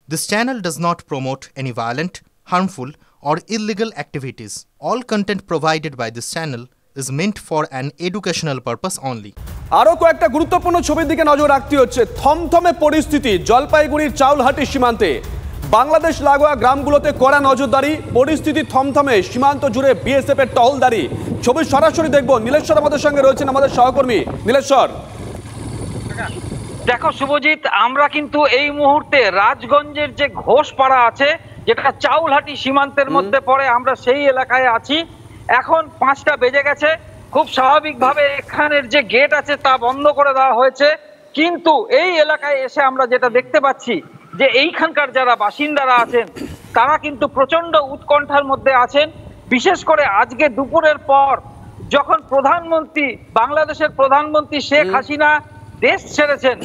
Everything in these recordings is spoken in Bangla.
This channel does not promote any violent, harmful, or illegal activities. All content provided by this channel is meant for an educational purpose only. আরো কয়েকটা গুরুত্বপূর্ণ ছবির দিকে নজর রাখতে হচ্ছে। থমথমে পরিস্থিতি জলপাইগুড়ির চাউলহাটি সীমান্তে। বাংলাদেশ লাগোয়া গ্রামগুলোতে কড়া নজরদারি, পরিস্থিতি থমথমে, সীমান্ত জুড়ে বিএসএফ এর টহলদারি। ছবি সরাসরি দেখব। নীলেশ্বর আমাদের সঙ্গে রয়েছেন, আমাদের সহকর্মী নীলেশ্বর। দেখো শুভজিৎ, আমরা কিন্তু এই মুহূর্তে রাজগঞ্জের যে ঘোষপাড়া আছে, যেটা চাউলহাটি সীমান্তের মধ্যে পড়ে, আমরা সেই এলাকায় আছি। এখন 5টা বেজে গেছে। খুব স্বাভাবিকভাবে এখানের যে গেট আছে তা বন্ধ করে দেওয়া হয়েছে, কিন্তু এই এলাকায় এসে আমরা যেটা দেখতে পাচ্ছি যে এইখানকার যারা বাসিন্দারা আছেন তারা কিন্তু প্রচন্ড উৎকণ্ঠার মধ্যে আছেন। বিশেষ করে আজকে দুপুরের পর যখন বাংলাদেশের প্রধানমন্ত্রী শেখ হাসিনা দেশ ছেড়েছেন,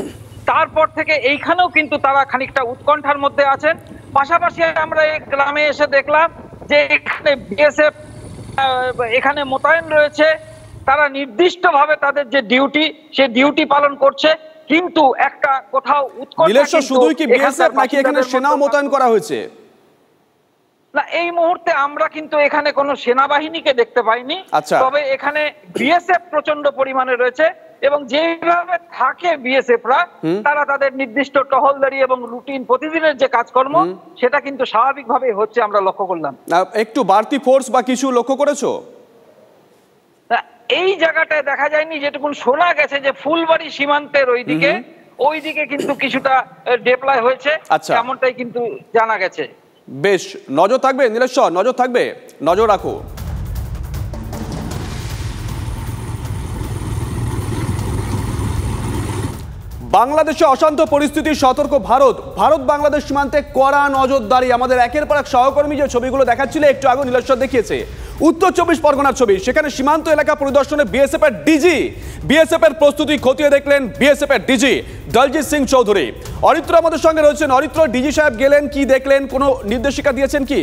তারপর থেকে এইখানেও কিন্তু তারা খানিকটা উৎকণ্ঠার মধ্যে আছেন। পাশাপাশি আমরা এই গ্রামে এসে দেখলাম যে এখানে বিএসএফ এখানে মোতায়েন রয়েছে। তারা নির্দিষ্টভাবে তাদের যে ডিউটি, সেই ডিউটি পালন করছে, কিন্তু একটা কোথাও উৎকণ্ঠা। শুধুই কি বিএসএফ নাকি এখানে সেনাও মোতায়েন করা হয়েছে? না, এই মুহূর্তে আমরা কিন্তু এখানে কোনো সেনাবাহিনীকে দেখতে পাইনি। তবে এখানে বিএসএফ প্রচন্ড পরিমাণে রয়েছে, এবং যেভাবে থাকে বিএসএফরা, তারা তাদের নির্দিষ্ট টহলদারি এবং রুটিন প্রতিদিনের যে কাজকর্ম সেটা কিন্তু স্বাভাবিকভাবে হচ্ছে, আমরা লক্ষ্য করলাম। একটু বাড়তি ফোর্স বা কিছু লক্ষ্য করেছো? এই জায়গাটায় দেখা যায়নি। যেটুকু শোনা গেছে যে ফুলবাড়ি সীমান্তের ওইদিকে কিন্তু কিছুটা ডিপ্লয় হয়েছে, এমনটাই কিন্তু জানা গেছে। বেশ, নজর থাকবে নীলেশ্বর, নজর থাকবে, নজর রাখো। বাংলাদেশে অশান্ত পরিস্থিতি, সতর্ক ভারত। ভারত বাংলাদেশ সীমান্তে কড়া নজরদারি। আমাদের একের পর এক সহকর্মী যে ছবিগুলো দেখাচ্ছিল একটু আগে নীলেশ্বর দেখিয়েছে, উত্তর 24 পরগনার ছবি। সেখানে সীমান্ত এলাকা পরিদর্শনে বিএসএফ এর ডিজি, বিএসএফ এর প্রস্তুতি খতিয়ে দেখলেন বিএসএফ এর ডিজি দলজিৎ সিং চৌধুরী। অরিত্র আমাদের সঙ্গে রয়েছেন। অরিত্র, ডিজি সাহেব গেলেন, কি দেখলেন, কোনো নির্দেশিকা দিয়েছেন কি?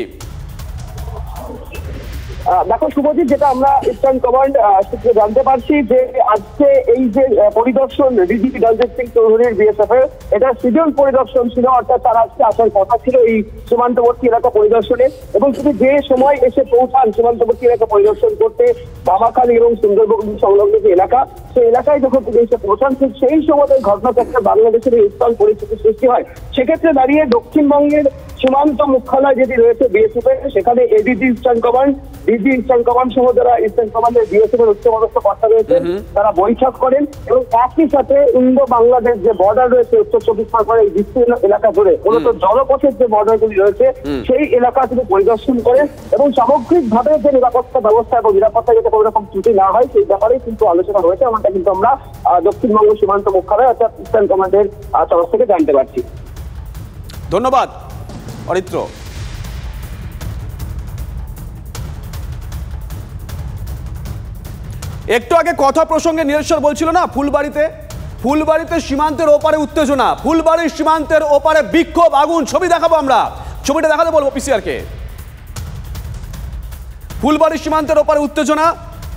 দেখো শুভজিৎ, যেটা আমরা ইস্টার্ন কমান্ড সূত্রে জানতে পারছি যে আজকে এই যে পরিদর্শন ডিজি দলজিৎ সিং চৌধুরীর বিএসএফ এর, এটা শিডিউল পরিদর্শন ছিল, অর্থাৎ তারা আজকে আসার কথা ছিল এই সীমান্তবর্তী এলাকা পরিদর্শনে, এবং তিনি যে সময় এসে পৌঁছান সীমান্তবর্তী এলাকা পরিদর্শন করতে বামাখালী এবং সুন্দরবন সংলগ্ন যে এলাকা, সেই এলাকায় যখন তিনি এসে পৌঁছান, ঠিক সেই সময় ঘটনাচক্রে বাংলাদেশের এই উত্তাল পরিস্থিতি সৃষ্টি হয়। সেক্ষেত্রে দাঁড়িয়ে দক্ষিণবঙ্গের সীমান্ত মুখ্যালয় যেটি রয়েছে বিএসএফ এর, সেখানে ADG eastern command, DG eastern command সহ যারা ইস্টার্ন কমান্ডের বিএসএফ এর উচ্চপদস্থ কর্তা রয়েছে তারা বৈঠক করেন, এবং একই সাথে ইন্দো বাংলাদেশ যে বর্ডার রয়েছে উত্তর 24 পরগনার এই বিস্তীর্ণ এলাকা জুড়ে, মূলত জলপথের যে বর্ডারগুলি রয়েছে সেই এলাকা তিনি পরিদর্শন করেন, এবং সামগ্রিকভাবে যে নিরাপত্তা ব্যবস্থা এবং নিরাপত্তা যাতে কোনো রকম ত্রুটি না হয় সেই ব্যাপারে কিন্তু আলোচনা হয়েছে। এমনটা কিন্তু আমরা দক্ষিণবঙ্গ সীমান্ত মুখ্যালয় অর্থাৎ ইস্টার্ন কমান্ডের তরফ থেকে জানতে পারছি। ধন্যবাদ অরিত্র। একটু আগে কথা প্রসঙ্গে নীলেশ্বর বলছিল না, ফুলবাড়িতে সীমান্তের ওপারে উত্তেজনা, ফুলবাড়ির সীমান্তের ওপারে বিক্ষোভ, আগুন। ছবি দেখাবো আমরা, ছবিটা দেখাতে বলবো পিসিআর কে। ফুলবাড়ির সীমান্তের ওপারে উত্তেজনা,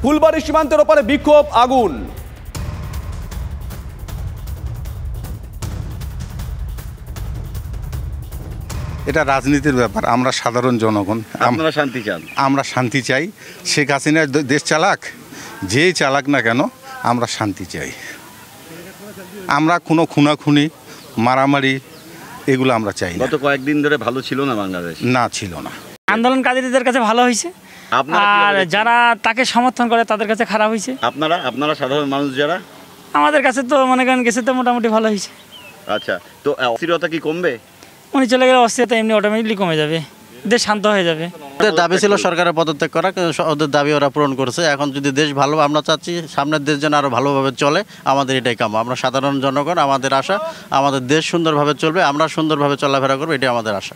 ফুলবাড়ির সীমান্তের ওপারে বিক্ষোভ, আগুন। এটা রাজনীতির ব্যাপার। আমরা সাধারণ জনগণ, আমরা শান্তি চান, আমরা শান্তি চাই। শেখ হাসিনা দেশ চালাক, যেই চালাক না কেন, আমরা শান্তি চাই। আমরা কোনো খুনাখুনি, মারামারি এগুলো আমরা চাই না। গত কয়েকদিন ধরে ভালো ছিল না বাংলাদেশ? না, ছিল না। আন্দোলনকারীদের কাছে ভালো হয়েছে, আর যারা তাকে সমর্থন করে তাদের কাছে খারাপ হয়েছে। আপনারা সাধারণ মানুষ যারা, আমাদের কাছে তো মনে করেন গেছে তো মোটামুটি ভালো হয়েছে। আচ্ছা, তো অস্থিরতা কি কমবে? উনি চলে গেলে অস্থিরতা এমনি অটোমেটিকলি কমে যাবে, দেশ শান্ত হয়ে যাবে। ওদের দাবি ছিল সরকারের পদত্যাগ করা, ওদের দাবি ওরা পূরণ করেছে। এখন যদি দেশ ভালো, আমরা চাচ্ছি সামনের দেশ যেন আরও ভালোভাবে চলে, আমাদের এটাই কাম্য। আমরা সাধারণ জনগণ, আমাদের আশা আমাদের দেশ সুন্দরভাবে চলবে, আমরা সুন্দরভাবে চলাফেরা করবো, এটাই আমাদের আশা।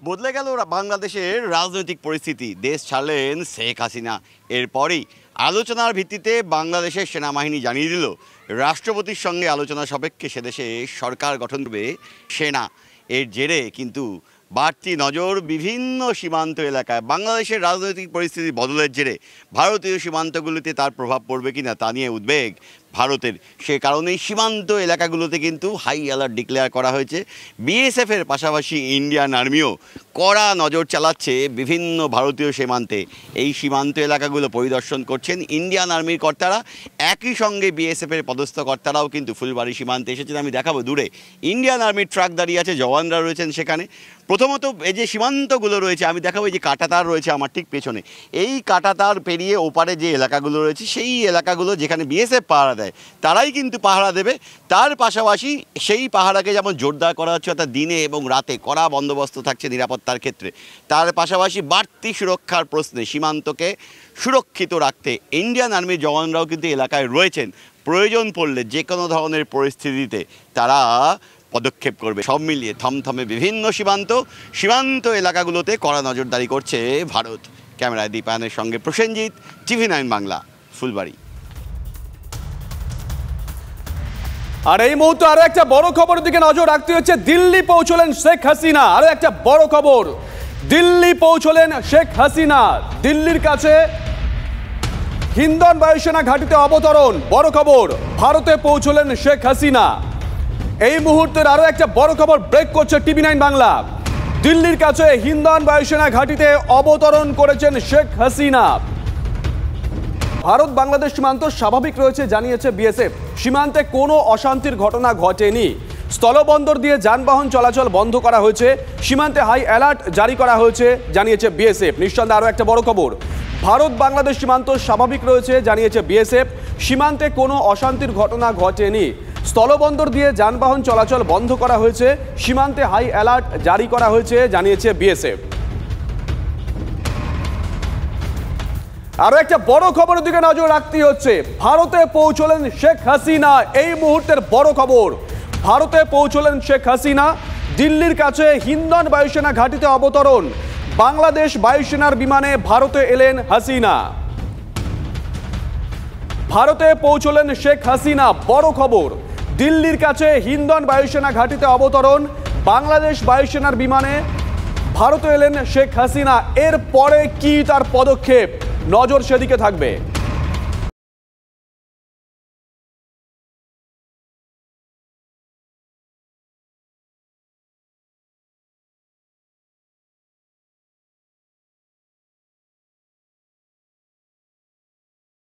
বদলে গেল বাংলাদেশের রাজনৈতিক পরিস্থিতি, দেশ ছাড়লেন শেখ হাসিনা। এরপরই আলোচনার ভিত্তিতে বাংলাদেশের সেনাবাহিনী জানিয়ে দিল রাষ্ট্রপতির সঙ্গে আলোচনা সাপেক্ষে সেদেশে সরকার গঠন করবে সেনা। এর জেরে কিন্তু বাড়তি নজর বিভিন্ন সীমান্ত এলাকায়। বাংলাদেশের রাজনৈতিক পরিস্থিতি বদলের জেরে ভারতীয় সীমান্তগুলিতে তার প্রভাব পড়বে কিনা তা নিয়ে উদ্বেগ ভারতের। সে কারণেই সীমান্ত এলাকাগুলোতে কিন্তু হাই অ্যালার্ট ডিক্লেয়ার করা হয়েছে। বিএসএফের পাশাপাশি ইন্ডিয়ান আর্মিও কড়া নজর চালাচ্ছে বিভিন্ন ভারতীয় সীমান্তে। এই সীমান্ত এলাকাগুলো পরিদর্শন করছেন ইন্ডিয়ান আর্মির কর্তারা, একই সঙ্গে বিএসএফের পদস্থ কর্তারাও কিন্তু ফুলবাড়ি সীমান্তে এসেছেন। আমি দেখাবো দূরে ইন্ডিয়ান আর্মির ট্রাক দাঁড়িয়ে আছে, জওয়ানরা রয়েছেন সেখানে। প্রথমত এই যে সীমান্তগুলো রয়েছে আমি দেখাবো, এই যে কাঁটাতার রয়েছে আমার ঠিক পেছনে, এই কাঁটাতার পেরিয়ে ওপারে যে এলাকাগুলো রয়েছে সেই এলাকাগুলো যেখানে বিএসএফ পাহারা দেয় তারাই কিন্তু পাহারা দেবে। তার পাশাপাশি সেই পাহারাকে যেমন জোরদার করা হচ্ছে, অর্থাৎ দিনে এবং রাতে কড়া বন্দোবস্ত থাকছে নিরাপত্তার ক্ষেত্রে, তার পাশাপাশি বাড়তি সুরক্ষার প্রশ্নে সীমান্তকে সুরক্ষিত রাখতে ইন্ডিয়ান আর্মির জওয়ানরাও কিন্তু এলাকায় রয়েছেন। প্রয়োজন পড়লে যে কোনো ধরনের পরিস্থিতিতে তারা পদক্ষেপ করবে। সব মিলিয়ে থমথমে বিভিন্ন সীমান্ত এলাকাগুলোতে কড়া নজরদারি করছে ভারত। ক্যামেরায় দীপায়নের সঙ্গে প্রসেনজিৎ, TV9 বাংলা, ফুলবাড়ি। আর এই মুহূর্তে আরো একটা বড় খবরের দিকে নজর রাখতে হচ্ছে। দিল্লি পৌঁছলেন শেখ হাসিনা। আরো একটা বড় খবর, দিল্লি পৌঁছলেন শেখ হাসিনা। দিল্লির কাছে হিন্দন বায়ুসেনা ঘাঁটিতে অবতরণ। বড় খবর, ভারতে পৌঁছলেন শেখ হাসিনা। এই মুহূর্তের আরো একটা বড় খবর ব্রেক করছে TV9 বাংলা। দিল্লির কাছে হিন্দন বায়ুসেনা ঘাঁটিতে অবতরণ করেছেন শেখ হাসিনা। ভারত বাংলাদেশ সীমান্ত স্বাভাবিক রয়েছে জানিয়েছে বিএসএফ। সীমান্তে কোনো অশান্তির ঘটনা ঘটেনি। স্থলবন্দর দিয়ে যানবাহন চলাচল বন্ধ করা হয়েছে। সীমান্তে হাই অ্যালার্ট জারি করা হয়েছে জানিয়েছে বিএসএফ। নিঃসন্দেহে আরও একটা বড় খবর, ভারত বাংলাদেশ সীমান্ত স্বাভাবিক রয়েছে জানিয়েছে বিএসএফ। সীমান্তে কোনো অশান্তির ঘটনা ঘটেনি। স্থলবন্দর দিয়ে যানবাহন চলাচল বন্ধ করা হয়েছে। সীমান্তে হাই অ্যালার্ট জারি করা হয়েছে জানিয়েছে বিএসএফ। আরো একটা বড় খবরের দিকে নজর রাখতে হচ্ছে। ভারতে পৌঁছলেন শেখ হাসিনা। এই মুহূর্তের বড় খবর, ভারতে পৌঁছলেন শেখ হাসিনা। দিল্লির কাছে হিন্দন বায়ুসেনা ঘাঁটিতে অবতরণ। বাংলাদেশ বায়ুসেনার বিমানে ভারতে এলেন হাসিনা। ভারতে পৌঁছলেন শেখ হাসিনা। বড় খবর, দিল্লির কাছে হিন্দন বায়ুসেনা ঘাঁটিতে অবতরণ। বাংলাদেশ বায়ুসেনার বিমানে ভারতে এলেন শেখ হাসিনা। এর পরে কি তার পদক্ষেপ, নজর সেদিকে থাকবে।